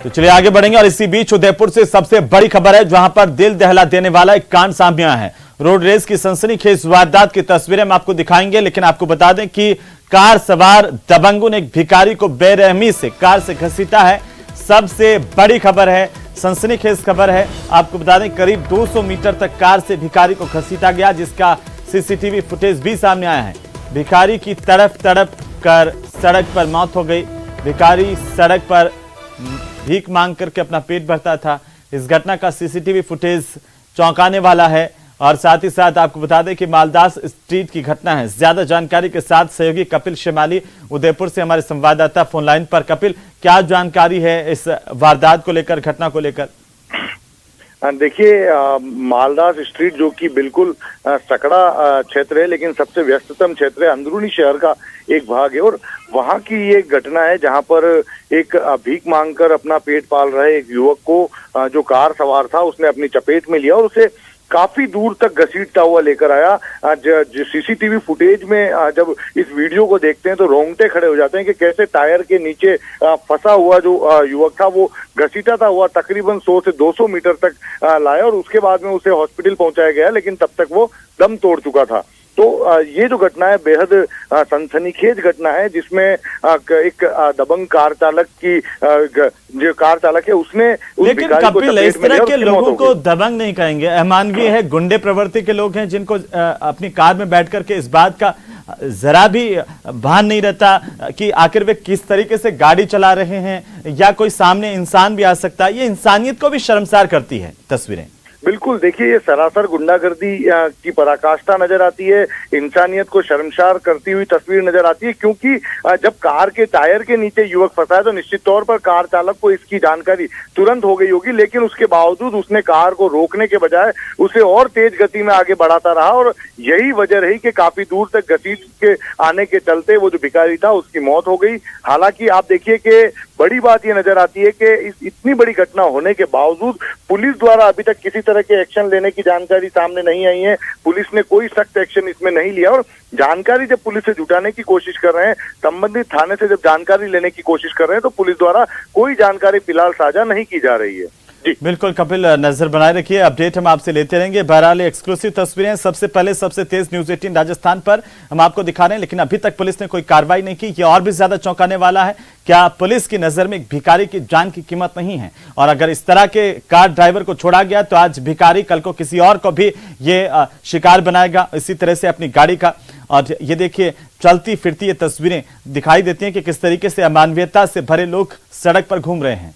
तो चलिए आगे बढ़ेंगे और इसी बीच उदयपुर से सबसे बड़ी खबर है जहां पर दिल दहला देने वाला एक कांड सामने आया है। रोड रेस की सनसनीखेज वारदात की तस्वीरें हम आपको दिखाएंगे, लेकिन आपको बता दें कि कार सवार दबंगों ने एक भिखारी को बेरहमी से कार से घसीटा है। सबसे बड़ी खबर है, सनसनीखेज खबर है। आपको बता दें करीब 200 मीटर तक कार से भिखारी को घसीटा गया, जिसका सीसीटीवी फुटेज भी सामने आया है। भिखारी की तड़प कर सड़क पर मौत हो गई। भिखारी सड़क पर भीख मांग करके अपना पेट भरता था। इस घटना का सीसीटीवी फुटेज चौंकाने वाला है। और साथ ही साथ आपको बता दें कि मालदास स्ट्रीट की घटना है। ज्यादा जानकारी के साथ सहयोगी कपिल शेमाली उदयपुर से हमारे संवाददाता फोन लाइन पर। कपिल, क्या जानकारी है इस वारदात को लेकर, घटना को लेकर? देखिए, मालदास स्ट्रीट जो कि बिल्कुल सकड़ा क्षेत्र है, लेकिन सबसे व्यस्ततम क्षेत्र है, अंदरूनी शहर का एक भाग है। और वहां की ये घटना है जहां पर एक भीख मांगकर अपना पेट पाल रहे एक युवक को जो कार सवार था उसने अपनी चपेट में लिया और उसे काफी दूर तक घसीटता हुआ लेकर आया। सीसीटीवी फुटेज में जब इस वीडियो को देखते हैं तो रोंगटे खड़े हो जाते हैं कि कैसे टायर के नीचे फंसा हुआ जो युवक था वो घसीटा हुआ तकरीबन 100 से 200 मीटर तक लाया और उसके बाद में उसे हॉस्पिटल पहुंचाया गया, लेकिन तब तक वो दम तोड़ चुका था। तो ये जो घटना है बेहद सनसनीखेज घटना है, जिसमें एक दबंग कार चालक की जो कार चालक है उसने लेकिन कपिल, इस तरह के लोगों को दबंग नहीं कहेंगे, अमानवीय है, गुंडे प्रवृत्ति के लोग हैं जिनको अपनी कार में बैठ करके इस बात का जरा भी भान नहीं रहता कि आखिर वे किस तरीके से गाड़ी चला रहे हैं, या कोई सामने इंसान भी आ सकता है। ये इंसानियत को भी शर्मसार करती है तस्वीरें। बिल्कुल, देखिए ये सरासर गुंडागर्दी की पराकाष्ठा नजर आती है, इंसानियत को शर्मसार करती हुई तस्वीर नजर आती है। क्योंकि जब कार के टायर के नीचे युवक फंसा है तो निश्चित तौर पर कार चालक को इसकी जानकारी तुरंत हो गई होगी, लेकिन उसके बावजूद उसने कार को रोकने के बजाय उसे और तेज गति में आगे बढ़ाता रहा और यही वजह रही कि काफी दूर तक घसीट के आने के चलते वो जो भिखारी था उसकी मौत हो गई। हालांकि आप देखिए कि बड़ी बात ये नजर आती है कि इतनी बड़ी घटना होने के बावजूद पुलिस द्वारा अभी तक किसी तरह के एक्शन लेने की जानकारी सामने नहीं आई है। पुलिस ने कोई सख्त एक्शन इसमें नहीं लिया और जानकारी जब पुलिस से जुटाने की कोशिश कर रहे हैं, संबंधित थाने से जब जानकारी लेने की कोशिश कर रहे हैं, तो पुलिस द्वारा कोई जानकारी फिलहाल साझा नहीं की जा रही है। बिल्कुल कपिल, नजर बनाए रखिए, अपडेट हम आपसे लेते रहेंगे। बहरहाल एक्सक्लूसिव तस्वीरें सबसे पहले सबसे तेज न्यूज़ 18 राजस्थान पर हम आपको दिखा रहे हैं, लेकिन अभी तक पुलिस ने कोई कार्रवाई नहीं की। ये और भी ज्यादा चौंकाने वाला है। क्या पुलिस की नजर में एक भिखारी की जान की कीमत नहीं है? और अगर इस तरह के कार ड्राइवर को छोड़ा गया तो आज भिखारी कल को किसी और को भी ये शिकार बनाएगा इसी तरह से अपनी गाड़ी का। और ये देखिए चलती फिरती ये तस्वीरें दिखाई देती हैं कि किस तरीके से अमानवीयता से भरे लोग सड़क पर घूम रहे हैं।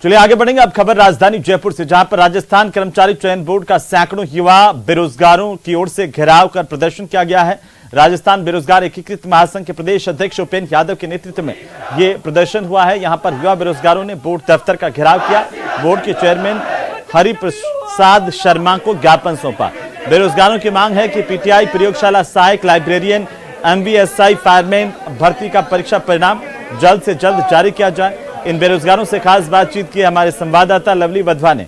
चलिए आगे बढ़ेंगे। अब खबर राजधानी जयपुर से, जहां पर राजस्थान कर्मचारी चयन बोर्ड का सैकड़ों युवा बेरोजगारों की ओर से घेराव कर प्रदर्शन किया गया है। राजस्थान बेरोजगार एकीकृत महासंघ के प्रदेश अध्यक्ष उपेंद्र यादव के नेतृत्व में यह प्रदर्शन हुआ है। यहां पर युवा बेरोजगारों ने बोर्ड दफ्तर का घेराव किया। बोर्ड के चेयरमैन हरिप्रसाद शर्मा को ज्ञापन सौंपा। बेरोजगारों की मांग है कि पीटीआई प्रयोगशाला सहायक, लाइब्रेरियन, एमबीएसआई फायरमैन भर्ती का परीक्षा परिणाम जल्द से जल्द जारी किया जाए। इन बेरोजगारों से खास बातचीत की हमारे संवाददाता लवली वधवा ने।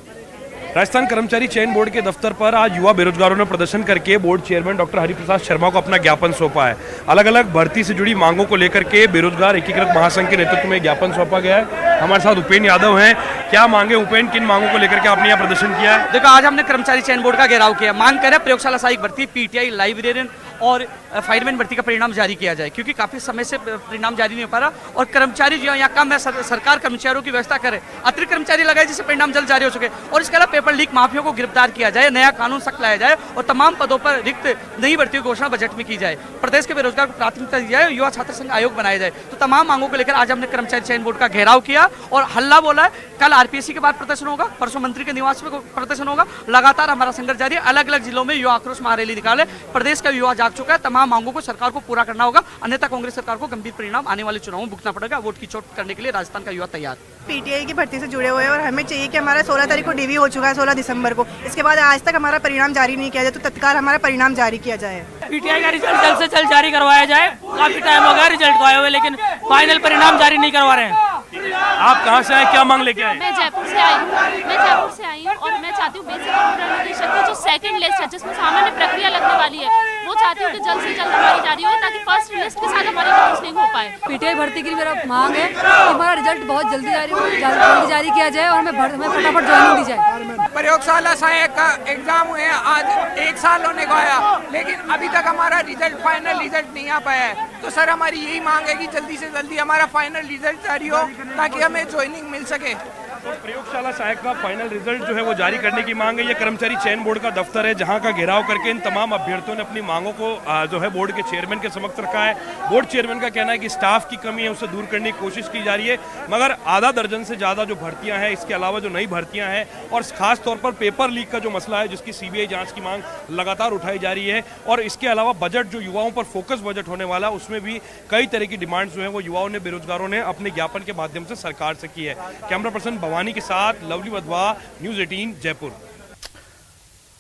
राजस्थान कर्मचारी चयन बोर्ड के दफ्तर पर आज युवा बेरोजगारों ने प्रदर्शन करके board chairman doctor Hariprasad Sharma को अपना ज्ञापन सौंपा है। अलग अलग भर्ती से जुड़ी मांगों को लेकर के बेरोजगार एकीकृत महासंघ के नेतृत्व में ज्ञापन सौंपा गया है। हमारे साथ उपेंद्र यादव हैं। क्या मांगे उपेंद्र, किन मांगों को लेकर के आपने यहाँ प्रदर्शन किया है? देखो, आज हमने कर्मचारी चयन बोर्ड का घेराव किया। मांग कर प्रयोगशाला सहायक भर्ती, पीटीआई, लाइब्रेरियन और फायरमैन भर्ती का परिणाम जारी किया जाए, क्योंकि काफी समय से परिणाम जारी नहीं हो पा रहा और कर्मचारी जो यहाँ कम है, सरकार कर्मचारियों की व्यवस्था करे, अतिरिक्त कर्मचारी लगाए जिससे परिणाम जल्द जारी हो सके। और इसके अलावा पेपर लीक माफियों को गिरफ्तार किया जाए, नया कानून सख्त लाया जाए और तमाम पदों पर रिक्त नई भर्तियों की घोषणा बजट में की जाए। प्रदेश के बेरोजगार को प्राथमिकता दी जाए, युवा छात्र संघ आयोग बनाया जाए। तो तमाम मांगों को लेकर आज हमने कर्मचारी चयन बोर्ड का घेराव किया और हल्ला बोला है। कल आरपीएससी के बाद प्रदर्शन होगा, परसों मंत्री के निवास में प्रदर्शन होगा। लगातार हमारा संघर्ष जारी है। अलग अलग जिलों में युवा आक्रोश महारैली निकाले। प्रदेश का युवा जाग चुका है। तमाम मांगों को सरकार को पूरा करना होगा, अन्यथा कांग्रेस सरकार को गंभीर परिणाम आने वाले चुनावों में भुगतना पड़ेगा। वोट की चोट करने के लिए राजस्थान का युवा तैयार। पीटीआई की भर्ती से जुड़े हुए हैं और हमें चाहिए कि हमारा 16 तारीख को डीवी हो चुका है, 16 दिसंबर को। इसके बाद आज तक हमारा परिणाम जारी नहीं किया जाए, तो तत्काल हमारा परिणाम जारी किया जाए। पीटीआई का रिजल्ट जल्द से जल्द जारी करवाया जाए। काफी टाइम हो गया रिजल्ट को आए हुए, लेकिन फाइनल परिणाम जारी नहीं करवा रहे हैं। आप कहाँ से आए, क्या मांग लेके आए? मैं जयपुर से आई हूँ और मैं चाहती हूँ बेसिक निदेशक की जो सेकंड लिस्ट है जिसमें सामान्य प्रक्रिया लगने वाली है वो चाहती हूँ कि जल्द से जल्द हमारी जारी हो ताकि फर्स्ट लिस्ट के साथ हमारी काउंसलिंग हो पाए। पीटीआई भर्ती की मेरा मांग है कि हमारा रिजल्ट बहुत जल्दी जारी किया जाए और हमें फटाफट ज्वाइनिंग दी जाए। प्रयोगशाला सहायक का एग्जाम हुए आज 1 साल होने को आया, लेकिन अभी तक हमारा फाइनल रिजल्ट नहीं आ पाया है। तो सर हमारी यही मांग है कि जल्दी से जल्दी हमारा फाइनल रिजल्ट जारी हो ताकि हमें ज्वाइनिंग मिल सके। तो प्रयोगशाला सहायक का फाइनल रिजल्ट जो है वो जारी करने की मांग है। ये कर्मचारी चयन बोर्ड का दफ्तर है जहां का घेराव करके इन तमाम अभ्यर्थियों ने अपनी मांगों को जो है बोर्ड के चेयरमैन के समक्ष रखा है। बोर्ड चेयरमैन का कहना है कि स्टाफ की कमी है उसे दूर करने की कोशिश की जा रही है, मगर आधा दर्जन से ज़्यादा जो भर्तियां हैं, इसके अलावा जो नई भर्तियां हैं और खास तौर पर पेपर लीक का जो मसला है जिसकी सीबीआई जाँच की मांग लगातार उठाई जा रही है, और इसके अलावा बजट जो युवाओं पर फोकस बजट होने वाला उसमें भी कई तरह की डिमांड्स जो है वो युवाओं ने, बेरोजगारों ने अपने ज्ञापन के माध्यम से सरकार से की है। कैमरा पर्सन भवानी के साथ लवली वधवा, न्यूज़ 18 जयपुर।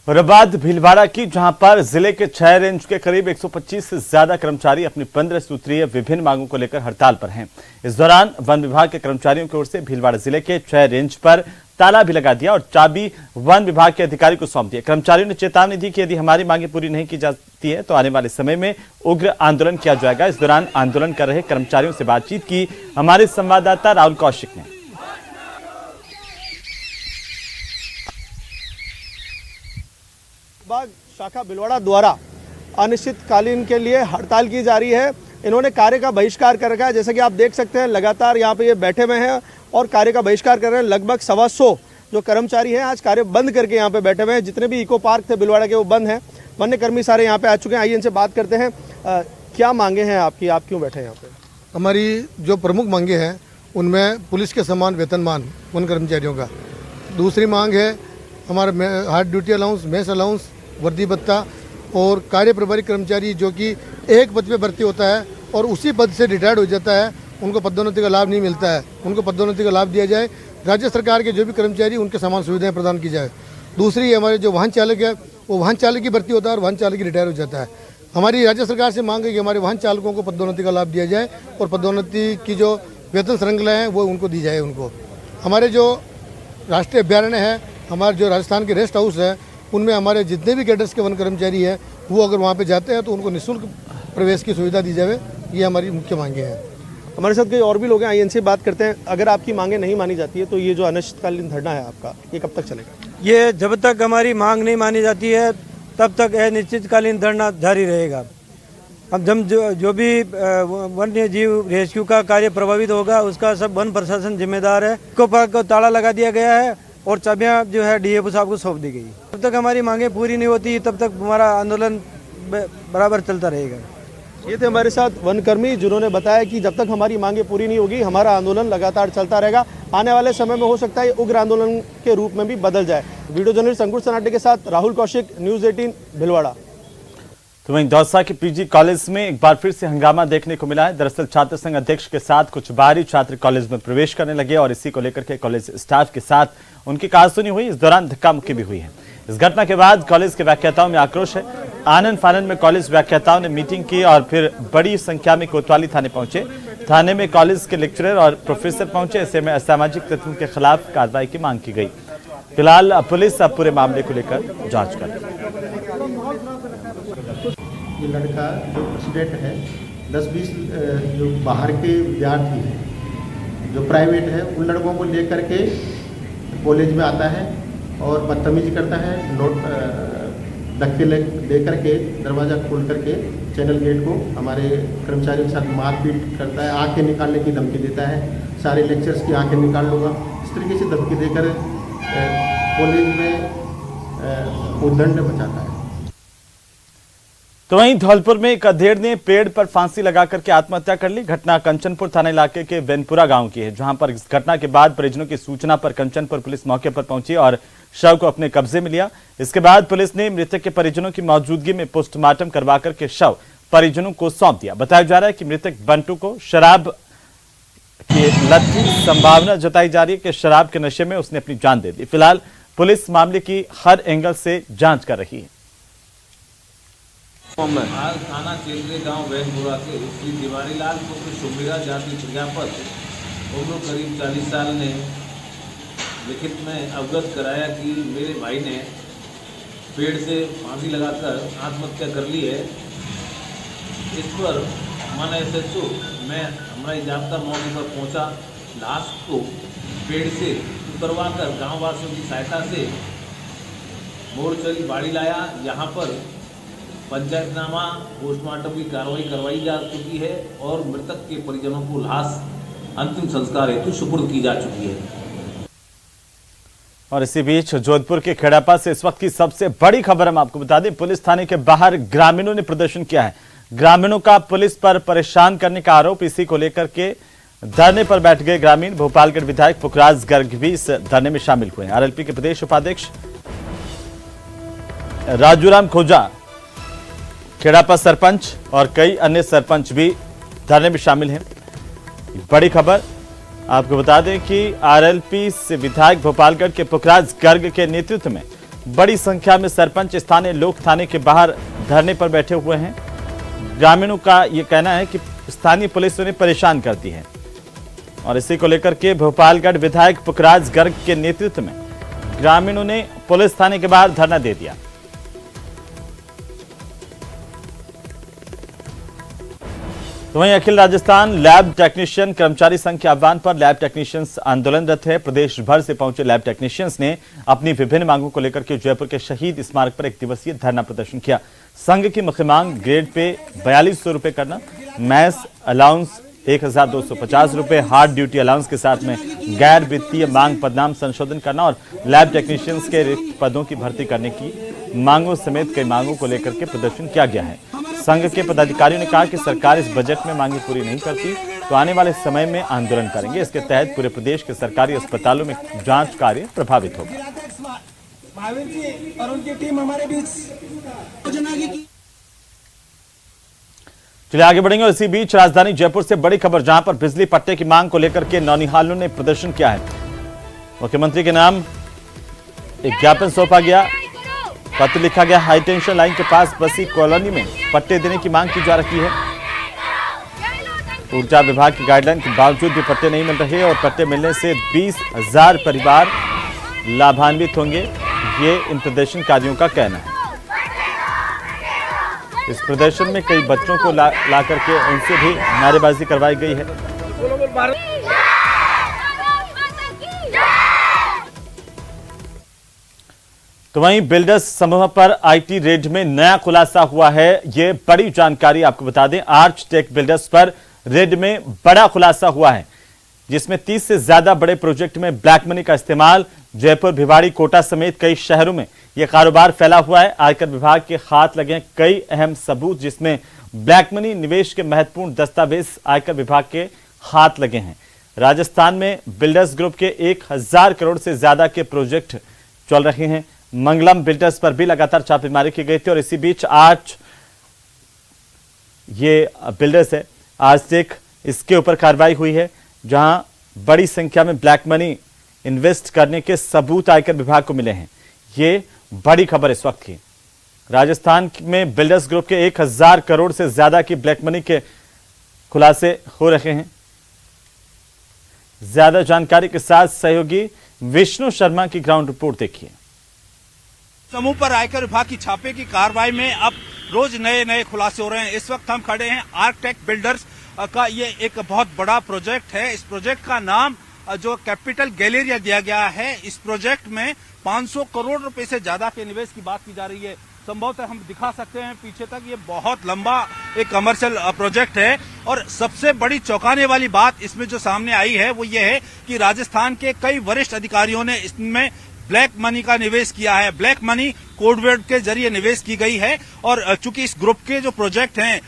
और अब बात भीलवाड़ा की, जहां पर जिले के 6 रेंज के करीब 125 से ज्यादा कर्मचारी अपनी 15 सूत्रीय विभिन्न मांगों को लेकर हड़ताल पर हैं। इस दौरान वन विभाग के कर्मचारियों की ओर से भीलवाड़ा जिले के 6 रेंज पर ताला भी लगा दिया और चाबी वन विभाग के अधिकारी को सौंप दिया। कर्मचारियों ने चेतावनी दी कि यदि हमारी मांगे पूरी नहीं की जाती है तो आने वाले समय में उग्र आंदोलन किया जाएगा। इस दौरान आंदोलन कर रहे कर्मचारियों से बातचीत की हमारे संवाददाता राहुल कौशिक ने। शाखा भीलवाड़ा द्वारा अनिश्चितकालीन के लिए हड़ताल की जा रही है। इन्होंने कार्य का बहिष्कार कर रखा है। जैसे कि आप देख सकते हैं लगातार यहाँ पे ये बैठे हुए हैं और कार्य का बहिष्कार कर रहे हैं। लगभग 125 जो कर्मचारी हैं आज कार्य बंद करके यहाँ पे बैठे हुए हैं। जितने भी इको पार्क थे भीलवाड़ा के वो बंद हैं। वन्य कर्मी सारे यहाँ पे आ चुके हैं। आइए इनसे बात करते हैं। क्या मांगे हैं आपकी, आप क्यों बैठे हैं यहाँ पे? हमारी जो प्रमुख मांगे हैं उनमें पुलिस के समान वेतनमान वन कर्मचारियों का। दूसरी मांग है हमारा hard duty allowance, mess allowance, वर्दी भत्ता और कार्य प्रभारी कर्मचारी जो कि एक पद पे भर्ती होता है और उसी पद से रिटायर्ड हो जाता है, उनको पदोन्नति का लाभ नहीं मिलता है, उनको पदोन्नति का लाभ दिया जाए। राज्य सरकार के जो भी कर्मचारी उनके समान सुविधाएं प्रदान की जाए। दूसरी हमारे जो वाहन चालक है वो वाहन चालक की भर्ती होता है और वाहन चालक की रिटायर हो जाता है। हमारी राज्य सरकार से मांग है कि हमारे वाहन चालकों को पदोन्नति का लाभ दिया जाए और पदोन्नति की जो वेतन श्रृंखला है वो उनको दी जाए। उनको हमारे जो राष्ट्रीय अभ्यारण्य है, हमारे जो राजस्थान के रेस्ट हाउस है, उनमें हमारे जितने भी कैडर्स के वन कर्मचारी हैं वो अगर वहाँ पे जाते हैं तो उनको निःशुल्क प्रवेश की सुविधा दी जाए। ये हमारी मुख्य मांगे हैं। हमारे साथ कई और भी लोग हैं, आइए इनसे बात करते हैं। अगर आपकी मांगे नहीं मानी जाती है तो ये जो अनिश्चितकालीन धरना है आपका, ये कब तक चलेगा? ये जब तक हमारी मांग नहीं मानी जाती है तब तक अनिश्चितकालीन धरना जारी रहेगा। अब जब जो भी वन्य जीव रेस्क्यू का कार्य प्रभावित होगा उसका सब वन प्रशासन जिम्मेदार है। इको पार्क को ताला लगा दिया गया है और चाबियां जो है डीएफओ साहब को सौंप दी गई। जब तक हमारी मांगे पूरी नहीं होती तब तक हमारा आंदोलन बराबर चलता रहेगा। ये थे हमारे साथ वनकर्मी जिन्होंने बताया कि जब तक हमारी मांगे पूरी नहीं होगी हमारा आंदोलन लगातार चलता रहेगा। आने वाले समय में हो सकता है उग्र आंदोलन के रूप में भी बदल जाए। वीडियो जर्नलिस्ट अंकुर सनाटे के साथ राहुल कौशिक, न्यूज़ 18 भीलवाड़ा। तो वहीं दौसा के पीजी कॉलेज में एक बार फिर से हंगामा देखने को मिला है। दरअसल छात्र संघ अध्यक्ष के साथ कुछ बाहरी छात्र कॉलेज में प्रवेश करने लगे और इसी को लेकर के कॉलेज स्टाफ के साथ उनकी कहासुनी हुई। इस दौरान धक्का मुक्की भी हुई है। इस घटना के बाद कॉलेज के व्याख्याताओं में आक्रोश है। आनन फानन में कॉलेज व्याख्याताओं ने मीटिंग की और फिर बड़ी संख्या में कोतवाली थाने पहुंचे। थाने में कॉलेज के लेक्चरर और प्रोफेसर पहुंचे। ऐसे में असामाजिक तत्वों के खिलाफ कार्रवाई की मांग की गई। फिलहाल पुलिस अब पूरे मामले को लेकर जांच कर रही है। ये लड़का जो प्रेसिडेंट है 10-20 जो बाहर के विद्यार्थी हैं जो प्राइवेट है उन लड़कों को लेकर के कॉलेज में आता है और बदतमीजी करता है। नोट धक्के ले करके दरवाज़ा खोल करके चैनल गेट को हमारे कर्मचारियों के साथ मारपीट करता है। आंखें निकालने की धमकी देता है। सारे लेक्चर्स की आंखें निकाल लूँगा, इस तरीके से धमकी देकर कॉलेज में उद्दंड मचाता है। तो वहीं धौलपुर में एक अधेड़ ने पेड़ पर फांसी लगा करके आत्महत्या कर ली। घटना कंचनपुर थाना इलाके के वेनपुरा गांव की है, जहां पर इस घटना के बाद परिजनों की सूचना पर कंचनपुर पुलिस मौके पर पहुंची और शव को अपने कब्जे में लिया। इसके बाद पुलिस ने मृतक के परिजनों की मौजूदगी में पोस्टमार्टम करवा करके शव परिजनों को सौंप दिया। बताया जा रहा है कि मृतक बंटू को शराब की लत की संभावना जताई जा रही है कि शराब के नशे में उसने अपनी जान दे दी। फिलहाल पुलिस मामले की हर एंगल से जांच कर रही है। आज थाना केंद्रीय गांव वेनपुरा के श्री तिवारीलाल पुत्र शुभ्रा जाति प्रजापत उम्र करीब 40 साल ने लिखित में अवगत कराया कि मेरे भाई ने पेड़ से फांसी लगाकर आत्महत्या कर ली है इस पर मन SHO मैं हमारा जाब्ता मौके पर पहुंचा। लाश को पेड़ से उतरवाकर गाँव वासियों की सहायता से मोरचरी बाड़ी लाया। यहाँ पर पंचायतनामा पोस्टमार्टम की कार्रवाई करवाई जा चुकी है और मृतक के परिजनों को लाश अंतिम संस्कार हेतु सुपुर्द की जा चुकी है। और इसी बीच जोधपुर के खेड़ापा से इस वक्त की सबसे बड़ी खबर हम आपको बता दें, पुलिस थाने के बाहर ग्रामीणों ने प्रदर्शन किया है। ग्रामीणों का पुलिस पर परेशान करने का आरोप, इसी को लेकर के धरने पर बैठ गए ग्रामीण। भोपालगढ़ विधायक पुखराज गर्ग भी इस धरने में शामिल हुए हैं। आरएलपी के प्रदेश उपाध्यक्ष राजूराम खोजा, खेड़ापा सरपंच और कई अन्य सरपंच भी धरने में शामिल हैं। बड़ी खबर आपको बता दें कि आरएलपी से विधायक भोपालगढ़ के पुखराज गर्ग के नेतृत्व में बड़ी संख्या में सरपंच स्थानीय लोक थाने के बाहर धरने पर बैठे हुए हैं। ग्रामीणों का यह कहना है कि स्थानीय पुलिस उन्हें परेशान करती है और इसी को लेकर के भोपालगढ़ विधायक पुखराज गर्ग के नेतृत्व में ग्रामीणों ने पुलिस थाने के बाहर धरना दे दिया। तो वहीं अखिल राजस्थान लैब टेक्नीशियन कर्मचारी संघ के आह्वान पर लैब टेक्नीशियंस आंदोलनरत है। प्रदेश भर से पहुंचे लैब टेक्नीशियंस ने अपनी विभिन्न मांगों को लेकर के जयपुर के शहीद स्मारक पर 1 दिवसीय धरना प्रदर्शन किया। संघ की मुख्य मांग ग्रेड पे 4200 रुपए करना, मैस अलाउंस 1250 रुपए, हार्ड ड्यूटी अलाउंस के साथ में गैर वित्तीय मांग पदनाम संशोधन करना और लैब टेक्नीशियंस के रिक्त पदों की भर्ती करने की मांगों समेत कई मांगों को लेकर के प्रदर्शन किया गया है। संघ के पदाधिकारियों ने कहा कि सरकार इस बजट में मांगे पूरी नहीं करती तो आने वाले समय में आंदोलन करेंगे। इसके तहत पूरे प्रदेश के सरकारी अस्पतालों में जांच कार्य प्रभावित होगा। चलिए आगे बढ़ेंगे। इसी बीच राजधानी जयपुर से बड़ी खबर, जहां पर बिजली पट्टे की मांग को लेकर के नौनिहालों ने प्रदर्शन किया है। मुख्यमंत्री के नाम एक ज्ञापन सौंपा गया, पत्र लिखा गया। हाई टेंशन लाइन के पास बसी कॉलोनी में पट्टे देने की मांग की जा रही है। ऊर्जा विभाग की गाइडलाइन के बावजूद भी पट्टे नहीं मिल रहे और पट्टे मिलने से 20,000 परिवार लाभान्वित होंगे, ये इन प्रदर्शनकारियों का कहना है। इस प्रदर्शन में कई बच्चों को ला करके उनसे भी नारेबाजी करवाई गई है। तो वहीं बिल्डर्स समूह पर आईटी रेड में नया खुलासा हुआ है। ये बड़ी जानकारी आपको बता दें, आर्च टेक बिल्डर्स पर रेड में बड़ा खुलासा हुआ है, जिसमें 30 से ज्यादा बड़े प्रोजेक्ट में ब्लैक मनी का इस्तेमाल। जयपुर, भिवाड़ी, कोटा समेत कई शहरों में यह कारोबार फैला हुआ है। आयकर विभाग के हाथ लगे कई अहम सबूत, जिसमें ब्लैक मनी निवेश के महत्वपूर्ण दस्तावेज आयकर विभाग के हाथ लगे हैं। राजस्थान में बिल्डर्स ग्रुप के 1000 करोड़ से ज्यादा के प्रोजेक्ट चल रहे हैं। मंगलम बिल्डर्स पर भी लगातार छापेमारी की गई थी और इसी बीच आज ये बिल्डर्स है आजटेक, इसके ऊपर कार्रवाई हुई है, जहां बड़ी संख्या में ब्लैक मनी इन्वेस्ट करने के सबूत आयकर विभाग को मिले हैं। ये बड़ी खबर इस वक्त की। राजस्थान में बिल्डर्स ग्रुप के 1000 करोड़ से ज्यादा की ब्लैक मनी के खुलासे हो रहे हैं। ज्यादा जानकारी के साथ सहयोगी विष्णु शर्मा की ग्राउंड रिपोर्ट देखिए। समूह पर आयकर विभाग की छापे की कार्रवाई में अब रोज नए नए खुलासे हो रहे हैं। इस वक्त हम खड़े हैं आर्कटेक बिल्डर्स का, ये एक बहुत बड़ा प्रोजेक्ट है। इस प्रोजेक्ट का नाम जो कैपिटल गैलेरिया दिया गया है। इस प्रोजेक्ट में 500 करोड़ रुपए से ज्यादा के निवेश की बात की जा रही है। संभवतः हम दिखा सकते हैं पीछे तक, ये बहुत लंबा एक कमर्शियल प्रोजेक्ट है। और सबसे बड़ी चौंकाने वाली बात इसमें जो सामने आई है वो ये है कि राजस्थान के कई वरिष्ठ अधिकारियों ने इसमें ब्लैक मनी का निवेश किया है। ब्लैक मनी कोडवर्ड के जरिए निवेश की गई है। और चूंकि इस ग्रुप के जो प्रोजेक्ट हैं,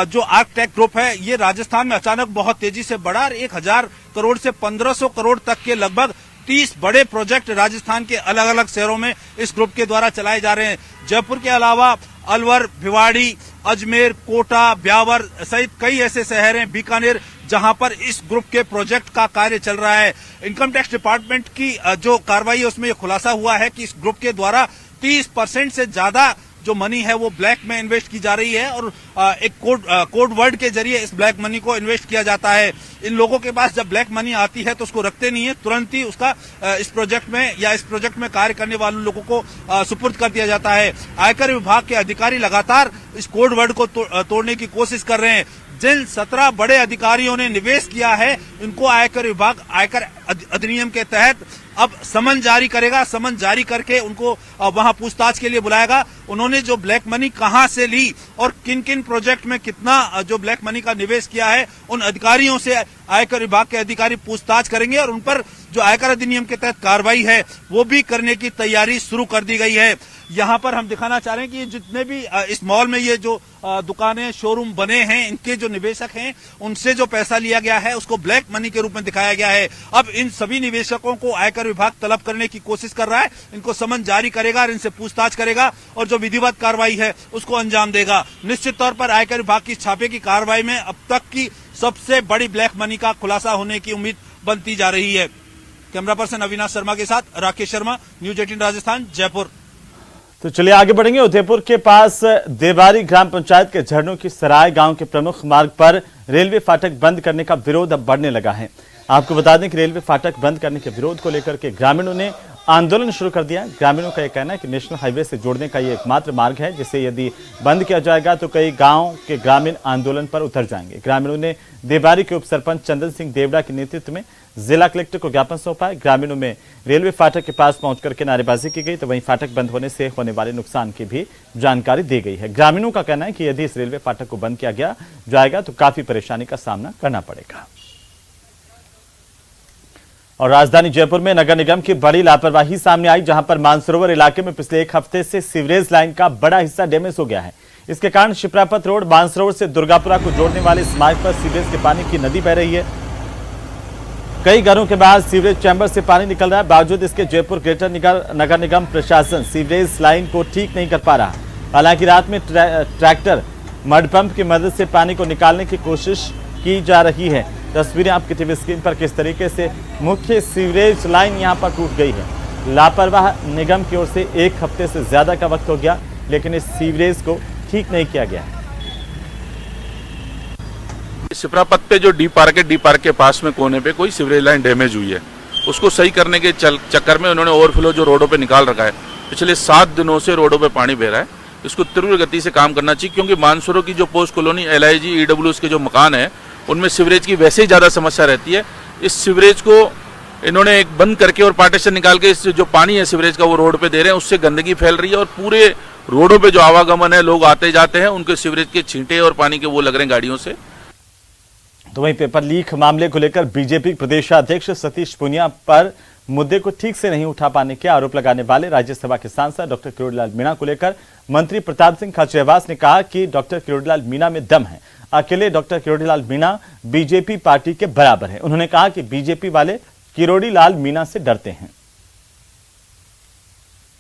जो आर्कटेक ग्रुप है, ये राजस्थान में अचानक बहुत तेजी से बढ़ा। 1000 करोड़ से 1500 करोड़ तक के लगभग 30 बड़े प्रोजेक्ट राजस्थान के अलग अलग शहरों में इस ग्रुप के द्वारा चलाए जा रहे हैं। जयपुर के अलावा अलवर, भिवाड़ी, अजमेर, कोटा, ब्यावर सहित कई ऐसे शहर हैं, बीकानेर, जहां पर इस ग्रुप के प्रोजेक्ट का कार्य चल रहा है। इनकम टैक्स डिपार्टमेंट की जो कार्रवाई है उसमें यह खुलासा हुआ है कि इस ग्रुप के द्वारा 30% से ज्यादा जो मनी है वो ब्लैक में इन्वेस्ट की जा रही है और एक कोड वर्ड के जरिए इस ब्लैक मनी को इन्वेस्ट किया जाता है। इन लोगों के पास जब ब्लैक मनी आती है तो उसको रखते नहीं है, तुरंत ही उसका इस प्रोजेक्ट में कार्य करने वाले लोगों को सुपुर्द कर दिया जाता है। आयकर विभाग के अधिकारी लगातार इस कोड वर्ड को तोड़ने की कोशिश कर रहे हैं। जिन 17 बड़े अधिकारियों ने निवेश किया है उनको आयकर विभाग आयकर अधिनियम के तहत अब समन जारी करेगा। समन जारी करके उनको वहां पूछताछ के लिए बुलाएगा। उन्होंने जो ब्लैक मनी कहां से ली और किन किन प्रोजेक्ट में कितना जो ब्लैक मनी का निवेश किया है, उन अधिकारियों से आयकर विभाग के अधिकारी पूछताछ करेंगे और उन पर जो आयकर अधिनियम के तहत कार्रवाई है वो भी करने की तैयारी शुरू कर दी गई है। यहाँ पर हम दिखाना चाह रहे हैं कि जितने भी इस मॉल में ये जो दुकानें शोरूम बने हैं, इनके जो निवेशक हैं उनसे जो पैसा लिया गया है उसको ब्लैक मनी के रूप में दिखाया गया है। अब इन सभी निवेशकों को आयकर विभाग तलब करने की कोशिश कर रहा है। इनको समन जारी करेगा और इनसे पूछताछ करेगा और जो विधिवत कार्रवाई है उसको अंजाम देगा। निश्चित तौर पर आयकर विभाग की छापे की कार्रवाई में अब तक की सबसे बड़ी ब्लैक मनी का खुलासा होने की उम्मीद बनती जा रही है। कैमरा पर्सन अविनाश शर्मा के साथ राकेश शर्मा, न्यूज 18 राजस्थान, जयपुर। तो चलिए आगे बढ़ेंगे। उदयपुर के पास देवारी ग्राम पंचायत के झरनों की सराय गांव के प्रमुख मार्ग पर रेलवे फाटक बंद करने का विरोध अब बढ़ने लगा है। आपको बता दें कि रेलवे फाटक बंद करने के विरोध को लेकर के ग्रामीणों ने आंदोलन शुरू कर दिया। ग्रामीणों का यह कहना है कि नेशनल हाईवे से जोड़ने का ये एकमात्र मार्ग है, जिसे यदि बंद किया जाएगा तो कई गांव के ग्रामीण आंदोलन पर उतर जाएंगे। ग्रामीणों ने देवारी के उप सरपंच चंदन सिंह देवड़ा के नेतृत्व में जिला कलेक्टर को ज्ञापन सौंपा है। ग्रामीणों में रेलवे फाटक के पास पहुंच करके नारेबाजी की गई, तो वहीं फाटक बंद होने से होने वाले नुकसान की भी जानकारी दी गई है। ग्रामीणों का कहना है कि यदि इस रेलवे फाटक को बंद किया जाएगा तो काफी परेशानी का सामना करना पड़ेगा। और राजधानी जयपुर में नगर निगम की बड़ी लापरवाही सामने आई, जहां पर मानसरोवर इलाके में पिछले एक हफ्ते से सीवरेज लाइन का बड़ा हिस्सा डैमेज हो गया है। इसके कारण शिप्रापत रोड मानसरोवर से दुर्गापुरा को जोड़ने वाले इस मार्ग पर सीवरेज के पानी की नदी बह रही है। कई घरों के बाद सीवरेज चैम्बर से पानी निकल रहा है। बावजूद इसके जयपुर ग्रेटर नगर निगम प्रशासन सीवरेज लाइन को ठीक नहीं कर पा रहा। हालांकि रात में ट्रैक्टर मड पंप की मदद से पानी को निकालने की कोशिश की जा रही है। तस्वीरें आपकी टीवी स्क्रीन पर किस तरीके से मुख्य सीवरेज लाइन यहां पर टूट गई है। लापरवाह निगम की ओर से एक हफ्ते से ज्यादा का वक्त हो गया, लेकिन इस सीवरेज को ठीक नहीं किया गया। शिप्रापत पे जो डी पार्क के पास में कोने पे कोई सीवरेज लाइन डैमेज हुई है, उसको सही करने के चक्कर में उन्होंने ओवरफ्लो जो रोडों पे निकाल रखा है। पिछले 7 दिनों से रोडों पे पानी बह रहा है। इसको तीव्र गति से काम करना चाहिए, क्योंकि मानसरोवर की जो पोस्ट कॉलोनी LIG EWS के जो मकान है उनमें सीवरेज की वैसे ही ज्यादा समस्या रहती है। इस सीवरेज को इन्होंने एक बंद करके और पार्टीशन निकाल के इस जो पानी है सीवरेज का वो रोड पे दे रहे हैं, उससे गंदगी फैल रही है और पूरे रोडों पे जो आवागमन है, लोग आते जाते हैं, उनके सीवरेज के छींटे और पानी के वो लग रहे हैं गाड़ियों से। तो वहीं पेपर लीक मामले को लेकर बीजेपी प्रदेशाध्यक्ष सतीश पूनिया पर मुद्दे को ठीक से नहीं उठा पाने के आरोप लगाने वाले राज्यसभा के सांसद डॉक्टर किरोड़ीलाल मीणा को लेकर मंत्री प्रताप सिंह खाचरियावास ने कहा कि डॉक्टर किरोड़ीलाल मीणा में दम है। अकेले doctor Kirodilal Meena BJP party के बराबर है। उन्होंने कहा कि बीजेपी वाले किरोड़ीलाल मीणा से डरते हैं।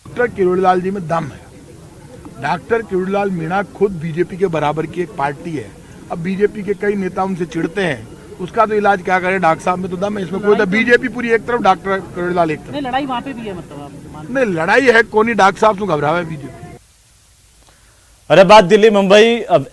डॉक्टर किरोड़ीलाल जी में दम है। डॉक्टर किरोड़ीलाल मीणा खुद बीजेपी के बराबर की एक पार्टी है। अब बीजेपी के कई नेता उनसे चिढ़ते हैं, उसका तो इलाज क्या करें। डॉक्टर साहब में तो दम है, इसमें कोई बीजेपी पूरी एक तरफ, डॉक्टर किरोड़ीलाल एक तरफ। लड़ाई वहाँ पे भी है, मतलब नहीं लड़ाई है कौन ही, डॉक्टर साहब से घबरावा है बीजेपी। और अब बात दिल्ली मुंबई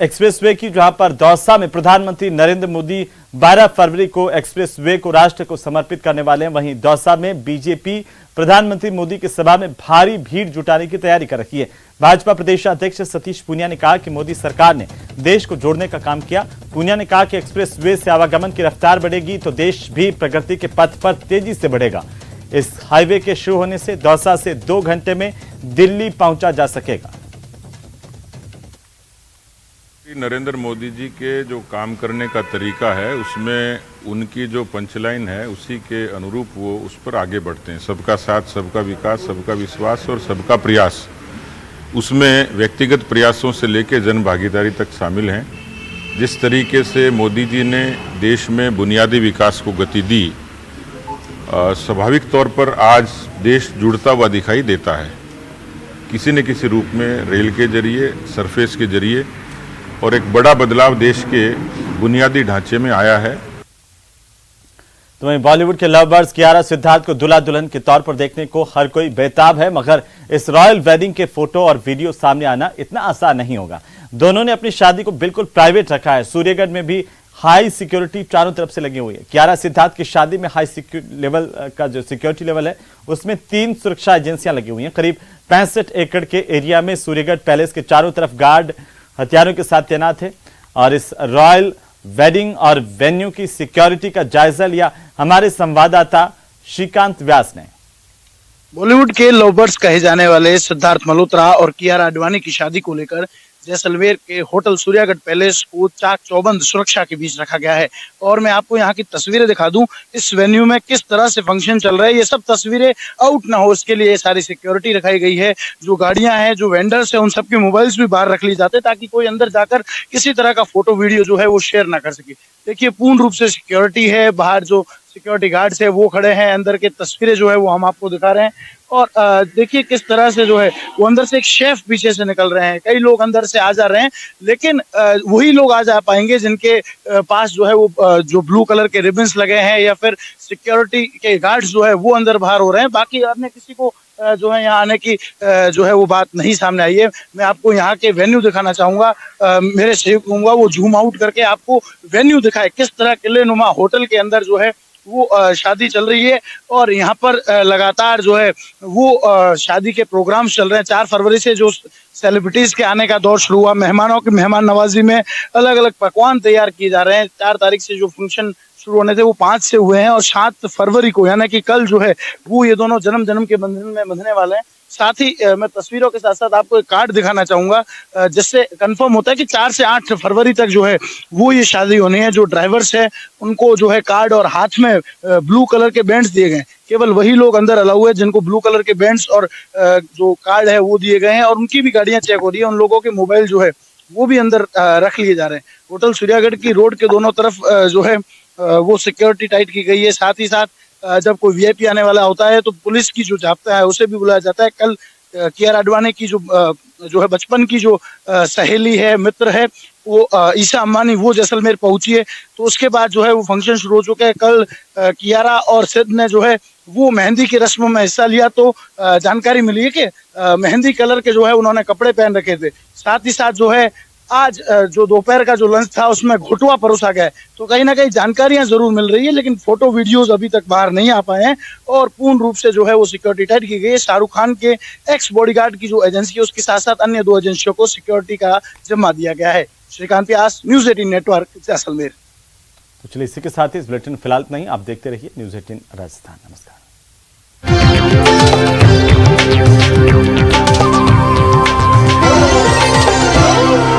एक्सप्रेसवे की, जहां पर दौसा में प्रधानमंत्री नरेंद्र मोदी 12 फरवरी को एक्सप्रेसवे को राष्ट्र को समर्पित करने वाले हैं। वहीं दौसा में बीजेपी प्रधानमंत्री मोदी की सभा में भारी भीड़ जुटाने की तैयारी कर रही है। भाजपा प्रदेशाध्यक्ष सतीश पूनिया ने कहा कि मोदी सरकार ने देश को जोड़ने का काम किया। पूनिया ने कहा कि एक्सप्रेसवे से आवागमन की रफ्तार बढ़ेगी तो देश भी प्रगति के पथ पर तेजी से बढ़ेगा। इस हाईवे के शुरू होने से दौसा से 2 घंटे में दिल्ली पहुंचा जा सकेगा। नरेंद्र मोदी जी के जो काम करने का तरीका है, उसमें उनकी जो पंचलाइन है उसी के अनुरूप वो उस पर आगे बढ़ते हैं। सबका साथ, सबका विकास, सबका विश्वास और सबका प्रयास, उसमें व्यक्तिगत प्रयासों से लेकर जन भागीदारी तक शामिल हैं। जिस तरीके से मोदी जी ने देश में बुनियादी विकास को गति दी, स्वाभाविक तौर पर आज देश जुड़ता हुआ दिखाई देता है, किसी न किसी रूप में, रेल के जरिए, सरफेस के जरिए, और एक बड़ा बदलाव देश के बुनियादी ढांचे में आया है। तो वहीं बॉलीवुड के लव बर्ड्स कियारा सिद्धार्थ को दूल्हा दुल्हन के तौर पर देखने को हर कोई बेताब है, मगर इस रॉयल वेडिंग के फोटो और वीडियो सामने आना इतना आसान नहीं होगा। दोनों ने अपनी शादी को बिल्कुल प्राइवेट रखा है। सूर्यगढ़ में भी हाई सिक्योरिटी चारों तरफ से लगी हुई है। कियारा सिद्धार्थ की शादी में हाई लेवल का जो सिक्योरिटी लेवल है उसमें 3 सुरक्षा एजेंसियां लगी हुई हैं। करीब 65 एकड़ के एरिया में सूर्यगढ़ पैलेस के चारों तरफ गार्ड हथियारों के साथ तैनात है। और इस रॉयल वेडिंग और वेन्यू की सिक्योरिटी का जायजा लिया हमारे संवाददाता श्रीकांत व्यास ने। बॉलीवुड के लवर्स कहे जाने वाले सिद्धार्थ मल्होत्रा और कियारा आडवाणी की शादी को लेकर जैसलमेर के होटल सूर्यागढ़ पैलेस को चाक चौबंद सुरक्षा के बीच रखा गया है। और मैं आपको यहाँ की तस्वीरें दिखा दूं, इस वेन्यू में किस तरह से फंक्शन चल रहा है। ये सब तस्वीरें आउट ना हो इसके लिए सारी सिक्योरिटी रखाई गई है। जो गाड़ियां हैं, जो वेंडर्स हैं, उन सबके मोबाइल्स भी बाहर रख ली जाते हैं ताकि कोई अंदर जाकर किसी तरह का फोटो वीडियो जो है वो शेयर ना कर सके। देखिए पूर्ण रूप से सिक्योरिटी है, बाहर जो सिक्योरिटी गार्ड्स है वो खड़े हैं, अंदर के तस्वीरें जो है वो हम आपको दिखा रहे हैं। और देखिए किस तरह से जो है वो अंदर से एक शेफ पीछे से निकल रहे हैं। कई लोग अंदर से आ जा रहे हैं, लेकिन वही लोग आ जा पाएंगे जिनके पास जो है वो जो ब्लू कलर के रिबन्स लगे हैं या फिर सिक्योरिटी के गार्ड्स जो है वो अंदर बाहर हो रहे हैं। बाकी अन्य किसी को जो है यहाँ आने की जो है वो बात नहीं सामने आई है। मैं आपको यहाँ के वेन्यू दिखाना चाहूंगा। मेरे सहयोग कहूंगा वो जूम आउट करके आपको वेन्यू दिखाए, किस तरह किले नुमा होटल के अंदर जो है वो शादी चल रही है। और यहाँ पर लगातार जो है वो शादी के प्रोग्राम्स चल रहे हैं। 4 फरवरी से जो सेलिब्रिटीज के आने का दौर शुरू हुआ, मेहमानों की मेहमान नवाजी में अलग अलग पकवान तैयार किए जा रहे हैं। 4 तारीख से जो फंक्शन शुरू होने थे वो 5 से हुए हैं और 7 फरवरी को यानी कि कल जो है वो ये दोनों जन्म जन्म के बंधन में बंधने वाले हैं। साथ ही मैं तस्वीरों के साथ साथ आपको एक कार्ड दिखाना चाहूंगा जिससे कंफर्म होता है कि 4 से 8 फरवरी तक जो है वो ये शादी होनी है। जो ड्राइवर्स है उनको जो है कार्ड और हाथ में ब्लू कलर के बैंड्स दिए गए। केवल वही लोग अंदर अलाउ है जिनको ब्लू कलर के बैंड्स और जो कार्ड है वो दिए गए हैं और उनकी भी गाड़ियां चेक हो रही है। उन लोगों के मोबाइल जो है वो भी अंदर रख लिए जा रहे हैं। होटल सूर्यागढ़ की रोड के दोनों तरफ जो है वो सिक्योरिटी टाइट की गई है। साथ ही साथ जब कोई वीआईपी आने वाला होता है तो पुलिस की जो जाब्ता है उसे भी बुलाया जाता है। कल कियारा आडवाणी की जो है बचपन की जो सहेली है, मित्र है, वो ईशा अंबानी वो जैसलमेर पहुंची है। तो उसके बाद जो है वो फंक्शन शुरू हो चुके हैं। कल कियारा और सिद्ध ने जो है वो मेहंदी की रस्म में हिस्सा लिया। तो जानकारी मिली है कि मेहंदी कलर के जो है उन्होंने कपड़े पहन रखे थे। साथ ही साथ जो है आज जो दोपहर का जो लंच था उसमें घुटवा परोसा गया है। तो कहीं ना कहीं जानकारियां जरूर मिल रही है, लेकिन फोटो वीडियोस अभी तक बाहर नहीं आ पाए हैं और पूर्ण रूप से जो है वो सिक्योरिटी टाइट की गई है। शाहरुख खान के एक्स बॉडीगार्ड की जो एजेंसी है उसके साथ साथ अन्य 2 एजेंसियों को सिक्योरिटी का जिम्मा दिया गया है। श्रीकांत व्यास, न्यूज 18 नेटवर्क, जैसलमेर। तो चलिए इसी के साथ ही इस बुलेटिन फिलहाल नहीं, आप देखते रहिए न्यूज 18 राजस्थान। नमस्कार।